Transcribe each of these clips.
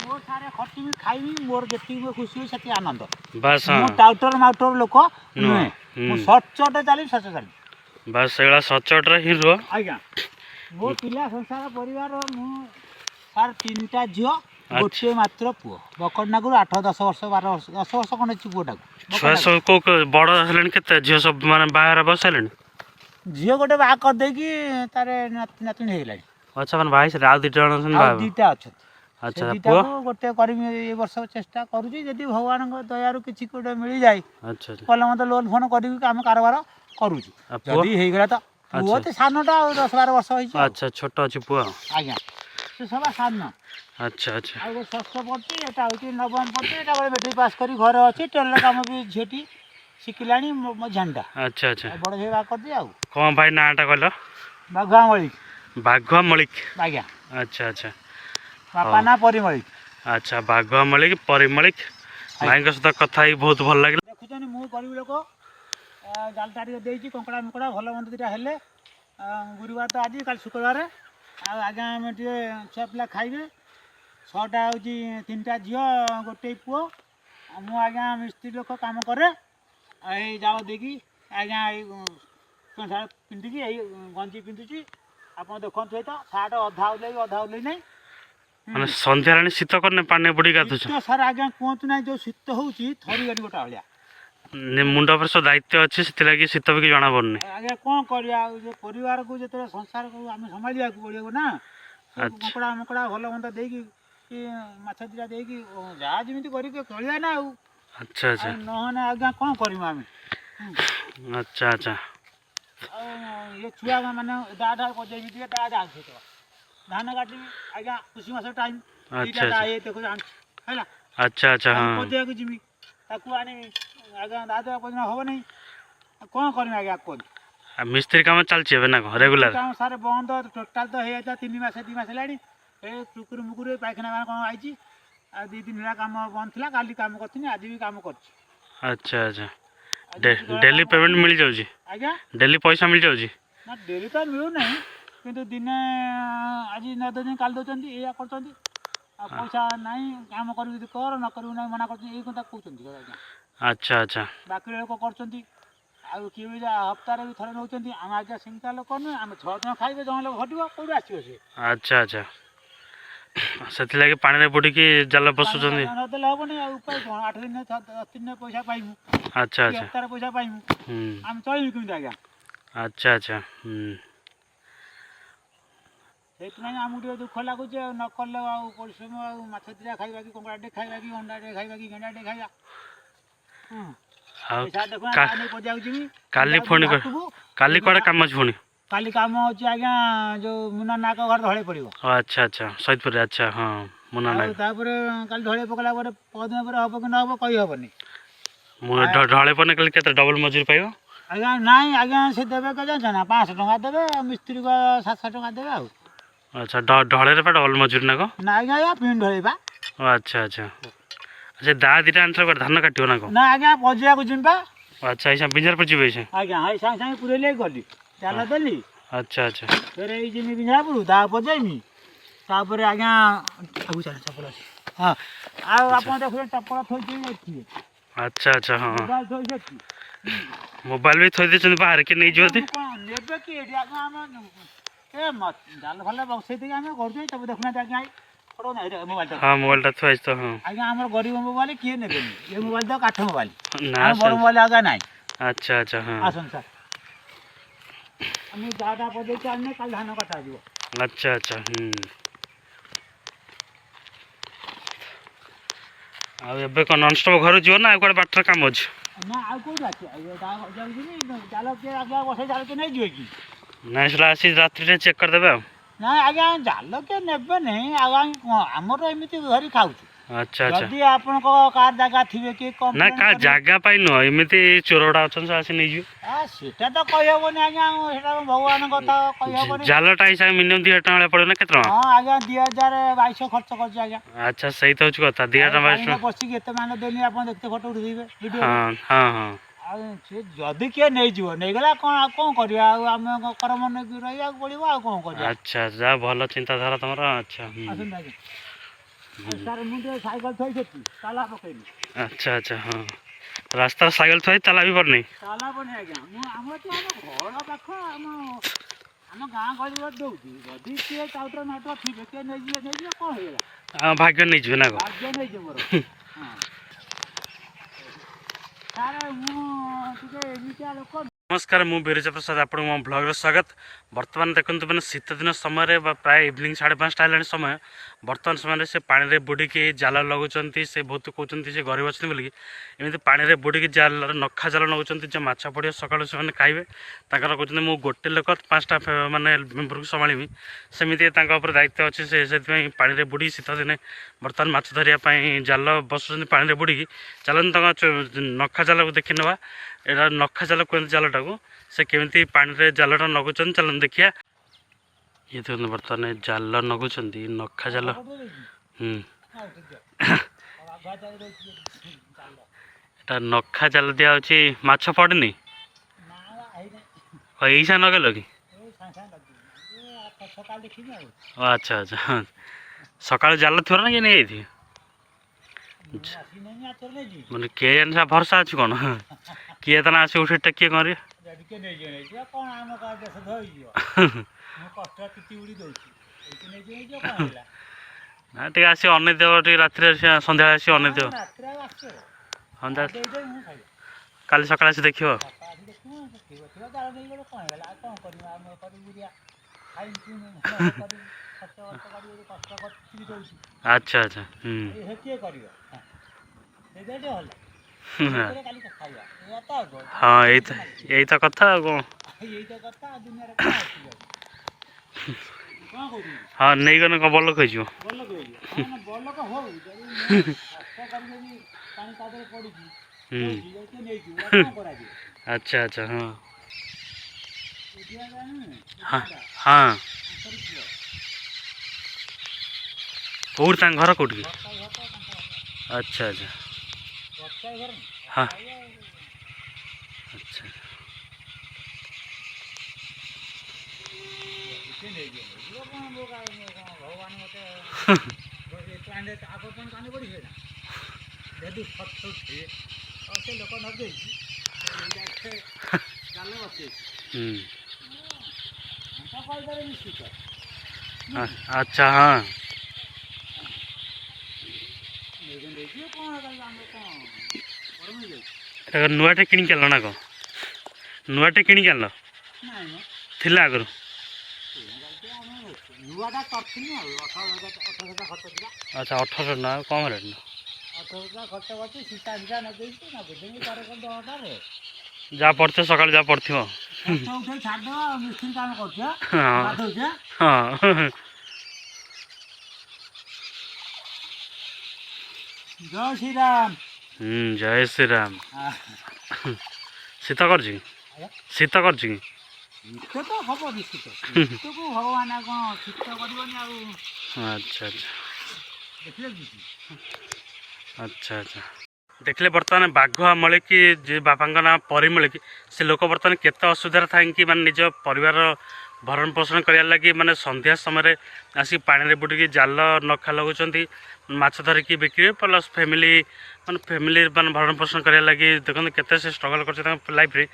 ମୋ ସାରେ ଖଟିବି ଖାଇବି ମୋର ଯେତିକି ମୋ ଖୁସି ସେ ଆନନ୍ଦ बस ମୁଁ हाँ ଟାଉଟର ମାଉଟର ଲୋକ ନୁହେଁ ମୁଁ ସଚ୍ଚୋଟ ଚାଲିବି ସଚ୍ଚୋଟ ଚାଲିବି बस सेगला सचोट हि रुह ଆଜ୍ଞା ମୋ ପିଲା ସଂସାର ପରିବାର ମୁଁ ସାର୍ 3ଟା ଝିଅ ଗୋଟିଏ ମାତ୍ର ପୁଅ ବକଟନାଗରୁ 8-10 ବର୍ଷ 12 ବର୍ଷ 10 ବର୍ଷ ଖଣ୍ଡେ ଅଛି ପୁଅଟାକୁ छुआ सब को बड़ हेलेन केते झियो सब माने बाहर बस हेलेन ଝିଅ ଗୋଟେ ବାହା କରିଦେଇକି ତାର ନାତୁଣୀ ହେଇଗଲାଣି अच्छा मन भाई से आउ दिटा जण सन ଆଉ बाबा ଦିଟା ଅଛନ୍ତି अच्छा ସେ पुआ ଦିଟାକୁ ଗୋଟେ କରିବି ଏ ବର୍ଷ ଚେଷ୍ଟା କରୁଛି ଯଦି ଭଗବାନଙ୍କ ଦୟାରୁ କିଛି ଗୋଟେ ମିଳିଯାଏ अच्छा ଭଲ ମତେ ଲୋନ୍ ଫୋନ୍ କରିବି ଆମ କାରବାର କରୁଛୁ ଯଦି ହେଇଗଲା ତ ପୁଅ ତ ସାନଟା ଆଉ 10-12 ବର୍ଷ ହେଇଛି अच्छा छोट अछि पुआ ଆଜ୍ଞା ସେ ସବା ସାନ अच्छा अच्छा ଆଉ ଗୋଟେ ଷଷ୍ଠ ପଢୁଛି ଏଟା ହେଉଛି ନବମ ପଢୁଛି ଏଟା ଗୋଟେ ମେଟ୍ରିକ୍ ପାସ୍ କରି ଘରେ ଅଛି ଟେଲର କାମ ବି ଝିଅଟି ଶିଖିଲାଣି ମୋ ଝାଣ୍ଡା अच्छा अच्छा ବଡ଼ ଝିଅ ବାହା କରିଛି ଆଉ कौन भाई नाटा कहलो ବାଘୁଆ ମଳିକ बाघुआ मलिक ଆଜ୍ଞା अच्छा अच्छा ବାପା ନା ପରିମଳିକ अच्छा बाघुआ मलिक परिमलिक भाई सहित कथा ही बहुत भल लगे ଦେଖୁଛନ୍ତି ମୁଁ ଗରିବ ଲୋକ ଜାଲଟା ଟିକେ ଦେଇଛି କଙ୍କଡ଼ା ମଙ୍କଡ଼ା ଭଲ ମନ୍ଦ ଦୁଇଟା ହେଲେ ଗୁରୁବାର ତ ଆଜି କାଲି ଶୁକ୍ରବାର ଆଉ ଆଜ୍ଞା ଆମେ ଟିକେ ଛୁଆ ପିଲା ଖାଇବେ 6ଟା ହେଉଛି 3ଟା ଝିଅ ଗୋଟେ ପୁଅ ଆଉ ମୁଁ ଆଜ୍ଞା ମିସ୍ତ୍ରୀ ଲୋକ କାମ କରେ ଆଉ ଏଇ ଜାଳ ଦେଇକି ଆଜ୍ଞା ଏଇ ପ୍ୟାଣ୍ଟ ସାର୍ଟ ପିନ୍ଧିକି ଏଇ ଗଞ୍ଜି ପିନ୍ଧୁଛି ଆପଣ ଦେଖନ୍ତୁ ଏଇ ତ ସାର୍ଟ ଅଧା ଓହ୍ଲେଇ ଅଧା ଓହ୍ଲେଇ ନାହିଁ ମାନେ ସନ୍ଧ୍ୟା ରାଣୀ ଶୀତ କରନେ ପାଣି ବୁଡ଼ି ଗାଧୁଛ ଶୀତ ସାର୍ ଆଜ୍ଞା କୁହନ୍ତୁ ନାହିଁ ଯେଉଁ ଶୀତ ହେଉଛି ଥରିଗଲି ଗୋଟେ ଭଳିଆ ମୁଣ୍ଡ ଉପରେ ସବୁ ଦାୟିତ୍ୱ ଅଛି ସେଥିଲାଗି ଶୀତ ବି କିଛି ଜଣା ପଡୁନି ଆଜ୍ଞା କ'ଣ କରିବା ଆଉ ଯେ ପରିବାରକୁ ଯେତେବେଳେ ସଂସାରକୁ ଆମେ ସମ୍ଭାଳିବାକୁ ପଡ଼ିବ ନା କଙ୍କଡ଼ା ମଙ୍କଡ଼ା ଭଲ ମନ୍ଦ ଦେଇକି କି ମାଛ ଦିଟା ଦେଇକି ଯାହା ଯେମିତି କରିକି ଚଳିବା ନା ଆଉ अच्छा अच्छा ନହେଲେ ଆଜ୍ଞା କ'ଣ କରିବୁ ଆମେ अच्छा अच्छा ଆଉ ଏ ଛୁଆ ମାନେ ଦାଟା ବଜେଇବି ଟିକେ ଦାଟା ଆଣିଥିବ ଧାନ କାଟିବି ଆଜ୍ଞା ପୁଷି ମାସ ଟାଇମ୍ अच्छा ଦୁଇଟା अच्छा ଏ ଦେଖୁଛ ଆଣିଛି ହେଲା अच्छा अच्छा हाँ ବଜେଇବାକୁ ଯିବି ତାକୁ ଆଣି ଆଜ୍ଞା ଦା ଦେବା ପର୍ଯ୍ୟନ୍ତ ହେବ ନାହିଁ କ'ଣ କରିବି ଆଜ୍ଞା କୁହନ୍ତୁ मिस्त्री काम चलछि एबे ना रेगुलर କାମ ସାର୍ ବନ୍ଦ ଟୋଟାଲ ତ ହେଇଯାଇଥିଲା 3 ମାସ 2 ମାସ ହେଲାଣି ଏ କୁକୁର ମୁକୁର ପାଇଖାନା ମାନେ କ'ଣ ଆଇଛି ଆଉ 2 ଦିନ ହେଲା କାମ ବନ୍ଦ ଥିଲା କାଲି କାମ କରିଥିଲି ଆଜି ବି କାମ କରୁଛି अच्छा अच्छा डेली पेमेंट मिल जाउछि ଆଜ୍ଞା डेली पैसा मिल जाउछि ନା ଡେଲି ତ ମିଳୁନାହିଁ କିନ୍ତୁ ଦିନେ ଆଜି ନ ଦେଉଛନ୍ତି କାଲି ଦେଉଛନ୍ତି ଏଇଆ କରୁଛନ୍ତି ଆଉ ପଇସା ନାହିଁ କାମ କରିବୁ ଯଦି କର ନ କରିବୁ ନାହିଁ ମନା କରୁଛନ୍ତି ଏଇ କଥା କହୁଛନ୍ତି ଆଜ୍ଞା अच्छा अच्छा ବାକି ଲୋକ କରୁଛନ୍ତି ଆଉ କିଏ ବି ହପ୍ତାହରେ ବି ଥରେ ନେଉଛନ୍ତି ଆମେ ଆଜ୍ଞା ସେମିତିଆ ଲୋକ ନୁହେଁ ଆମେ 6 ଜଣ ଖାଇବେ ଜଣ ଲୋକ ଘଟିବ କେଉଁଠୁ ଆସିବ ସେ अच्छा अच्छा ସେଥିଲାଗି ପାଣିରେ ବୁଡ଼ିକି ଜାଲ ପଶୁଛନ୍ତି ନଦେଲେ ହେବନି ଆଉ ଉପାୟ କ'ଣ 8 ଦିନ 10 ଦିନରେ ପଇସା ପାଇବୁ अच्छा अच्छा ହପ୍ତାହରେ ପଇସା ପାଇବୁ ଆମେ ଚଳିବୁ କେମିତି ଆଜ୍ଞା अच्छा अच्छा ସେଇଥିପାଇଁ ଆମକୁ ଟିକେ ଦୁଃଖ ଲାଗୁଛି ଆଉ ନ କଲେ ଆଉ ପରିଶ୍ରମ ଆଉ ମାଛ ଦିଟା ଖାଇବା କି କଙ୍କଡ଼ା ଟିକେ ଖାଇବା କି ଅଣ୍ଡା ଟିକେ ଖାଇବା କି ଗେଣ୍ଡା ଟିକେ ଖାଇବା ପଇସା ଦେଖୁନା ତା ନେଇ ପଜାକୁ ଯିବି କାଲି ପୁଣି କାଲି କୁଆଡ଼େ କାମ ଅଛି ପୁଣି କାଲି କାମ ଅଛି ଆଜ୍ଞା ଯେଉଁ ମୁନା ନାୟକ ଘର ଢଳେଇ ପଡ଼ିବ अच्छा अच्छा ସୈଦପୁରରେ अच्छा ହଁ ମୁନା ଆଉ ନାୟକ ତାପରେ କାଲି ଢଳେଇ ପକେଇଲା ପରେ ପରଦିନ ପରେ ହେବ କି ନ ହେବ କହିହେବନି ମୁଁ ଢଳେଇ ପଡ଼ିନେ କାଲି କେତେ ଡବଲ ମଜୁରୀ ପାଇବ ଆଜ୍ଞା ନାଇଁ ଆଜ୍ଞା ସେ ଦେବେ କେ ଜାଣିଛ ନା 500 ଟଙ୍କା ଦେବେ ଆଉ ମିସ୍ତ୍ରୀଙ୍କ 700 ଟଙ୍କା ଦେବେ ଆଉ अच्छा ଢଳେଇରେ ପା ଡବଲ ମଜୁରୀ ନା କ'ଣ ନାଇଁ ଆଜ୍ଞା ପିନ୍ ଢଳେଇବା अच्छा अच्छा अच्छा ଦା ଦିଟା ଆଣିଥିଲ କୁଆଡ଼େ ଧାନ କାଟିବ ନା କ'ଣ ନା ଆଜ୍ଞା ବଜେଇବାକୁ ଯିବି ବା अच्छा ऐसा बिंजार पर ଯିବେ ऐसे ଆଜ୍ଞା ଏଇ ସାଙ୍ଗେ ସାଙ୍ଗେ ପୁରେଇଲେ ଗଲି ଚାଲ ଦେଲି अच्छा अच्छा ଫେରେ ଏଇ ଯିମି ବିଞ୍ଜାପୁର ତା ବଜେଇମି ତାପରେ ଆଜ୍ଞା ଚପଲ ଅଛି ହଁ ଆଉ ଆପଣ ଦେଖୁଛନ୍ତି ଚପଲ ଥୋଇଛି ଏଠି अच्छा अच्छा हाँ ମୋବାଇଲ ଥୋଇଛି ଏଠି मोबाइल भी थोड़ी देते बाहर के नहीं जोते କ'ଣ ନେବେ କି ଏଠି ଆଜ୍ଞା ଆମେ ଏ ଜାଲ ଭଲ ବସେଇ ଦେଇକି ଆମେ କରୁଛୁ ସବୁ ଦେଖୁନାହାନ୍ତି ଆଜ୍ଞା ମୋବାଇଲ हाँ मोबाइल टा थोड़ा तो हाँ ଆଜ୍ଞା ଆମର ଗରିବ ମୋବାଇଲ କିଏ ନେବେନି ଏ ମୋବାଇଲ ତ କାଠ ମୋବାଇଲ ना ଆମ ବଡ଼ ମୋବାଇଲ ଆଜ୍ଞା ନାହିଁ अच्छा अच्छा हाँ ଆସନ୍ତୁ ସାର୍ ଆମେ ଯାହାଟା ବଜେଇକି ଆଣିଲେ କାଲି ଧାନ କଟା ଯିବ अच्छा अच्छा ଆଉ ଏବେ କ'ଣ ନନଷ୍ଟପ୍ ଘରକୁ ଯିବ ନା ଆଉ କୁଆଡ଼େ ବାଟରେ କାମ ଅଛି ନା ଆଉ କେଉଁଠି ଅଛି ଜାଲ କିଏ ଆଜ୍ଞା ବସେଇ ଜାଲ କିଏ ନେଇଯିବେ କି ନାଇଁ ସେଟା ଆସି ରାତିରେ ଚେକ୍ କରିଦେବେ ଆଉ ନାଇଁ ଆଜ୍ଞା ଜାଲ କିଏ ନେବେ ନାହିଁ ଆଉ ଆମର ଏମିତି ଧରି ଖାଉଛୁ अच्छा अच्छा ଯଦି ଆପଣଙ୍କ କାହାର ଜାଗା ଥିବେ କି ନା କା ଜାଗା ପାଇଁ ନୁହଁ ଏମିତି ଚୋରଟା ଅଛନ୍ତି ଆସି ନେଇଯିବେ ସେଟା ତ କହିହେବନି ଆଜ୍ଞା ସେଟା ଭଗବାନଙ୍କ କଥା କହିହେବନି ଜାଲଟା ହିସାବରେ ମିନିମମ୍ 2,000 ଟଙ୍କା ଭଳିଆ ପଡ଼ିବ ନା କେତେ ଟଙ୍କା ହଁ ଆଜ୍ଞା 2,200 ଖର୍ଚ୍ଚ କରିଛି ଆଜ୍ଞା ଆଚ୍ଛା ସେଇତ ହେଉଛି କଥା 2,000 ଟଙ୍କା ବସିକି ଏତେ ମାନେ ଦେଲି ଆପଣ ଦେଖତେ ଫଟୋ ଉଠେଇବେ ଭିଡ଼ିଓ ହଁ ହଁ ହଁ ଆଉ ସେ ଯଦି କିଏ ନେଇଯିବ ନେଇଗଲା କ'ଣ ଆଉ କ'ଣ କରିବା ଆଉ ଆମେ କର୍ମ ନେଇକି ରହିବାକୁ ପଡ଼ିବ ଆଉ କ'ଣ କରିବା ଆଚ୍ଛା ଯାହା ଭଲ ଚିନ୍ତାଧାରା ତମର ଆଚ୍ଛା ଆସନ୍ତୁ ଆଜ୍ଞା ସାର୍ ମୁଁ ଟିକେ ସାଇକେଲ ଥୋଇ ସେଠି ତାଲା ପକେଇଲି। ଆଚ୍ଛା ଆଚ୍ଛା ହଁ ରାସ୍ତାରେ ସାଇକେଲ ଥୁଆ ତାଲା ବି ପଡ଼ିନି। ତାଲା ପଡ଼ିନି ଆଜ୍ଞା। ମୁଁ ଆମର ତ ଆମ ଘର ପାଖ ଆମ ଗାଁ ଗହଳି ଦେଉଛି ଯଦି କିଏ ଚାଉଟର ନାଟକ ଥିବେ କିଏ ନେଇଯିବେ କ'ଣ ହେଇଗଲା। ଭାଗ୍ୟ ନେଇଯିବେ ନା କ'ଣ? ଭାଗ୍ୟ ନେଇଯିବେ ମୋର। ହଁ ସାର୍ ମୁଁ ଟିକେ ଏମିତିଆ ଲୋକ। नमस्कार मु बीरजा प्रसाद आपको मो ब्लॉग स्वागत। बर्तमान देखते मैंने शीत दिन समय प्राय इवनिंग 5:30 है समय बर्तमान समय से पानी में बुड़ीकी जाल लगुंट से बहुत कहते से गरीब अच्छे बोलिकी एमती पानी में बुड़ीकी जाल नखा जाल नौकरी जो माछ पड़े सका से खाइबे ताकर कहते मुझे गोटे लोक 5टा मानने मेम्बर को संभाली सेमती दायित्व अच्छे से पानी में बुड़ी शीत दिने बर्तमान माछ धरिया जाल बसुँच पानी में बुड़ीकी चलते नखा जाल को देखी ना एटा नखा जाल कहते जालटा को से केमी पानी में जालटा नगुंट चलन देखिया ये देखते बर्तमान जाल नगुंट नखा जाल। एटा नखा जाल दिया माछ पड़नी ऐसा नगेल कि अच्छा अच्छा सका जाल थोड़ा ना कि नहीं मैंने किए जान भरसा अच्छी कौन किए तना आस उठे टेकिए कौन ना टे आस अनदेव रात सन्ध्या आस अनदेव हाँ काली सका देख अच्छा अच्छा हाँ यही तो कथा कौन हाँ नहीं गने कौन बल कही अच्छा अच्छा हाँ हाँ हाँ कौट घर कौट की अच्छा अच्छा हाँ अच्छा अच्छा हाँ नुआटे किणी के ना कौन नुआटे किणी के थिला आगु अच्छा 1800 ना कम रेट ना जहाँ पड़ते सका जहाँ पड़ो हाँ जय श्री राम। जय श्री राम। शीत कर शीत कर शीत तो हम निश्चित शीत को भगवान कौन शीत करनी अच्छा अच्छा अच्छा अच्छा देखले बर्तमान बाघ मले कि बापा ना परी मले कि से लोक बर्तमान केते असुविधा था कि माने निज परिवार भरण पोषण करिया लगी माने संध्या समय आसी पानी रे बुड़ी जाल नखा लगुंट माछ धरिकी बिक्री प्लस फैमिली माने भरण पोषण करिया लगी देखते केते से स्ट्रगल कर लाइफ रे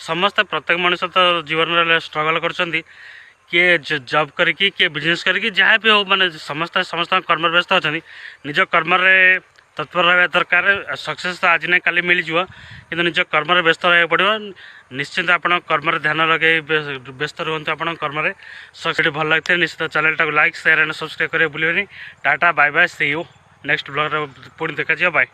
समस्त प्रत्येक मनुष्य तो जीवन में स्ट्रगल कर किए जॉब करके किए बिजनेस करके जहाँ भी हो माने समस्त कर्म व्यस्त अच्छा निज कर्म तत्पर रहा दरकार सक्सेस तो आज नहीं काली मिल जाव कि निज कर्म व्यस्त रहा पड़ो निश्चिंत आप कर्म ध्यान लगे व्यस्त रुहतु आप कर्म सक्सेस भल लगते निश्चित channel time like share and subscribe करें भूलें tata bye bye see you next blog पुणी देखा बाय।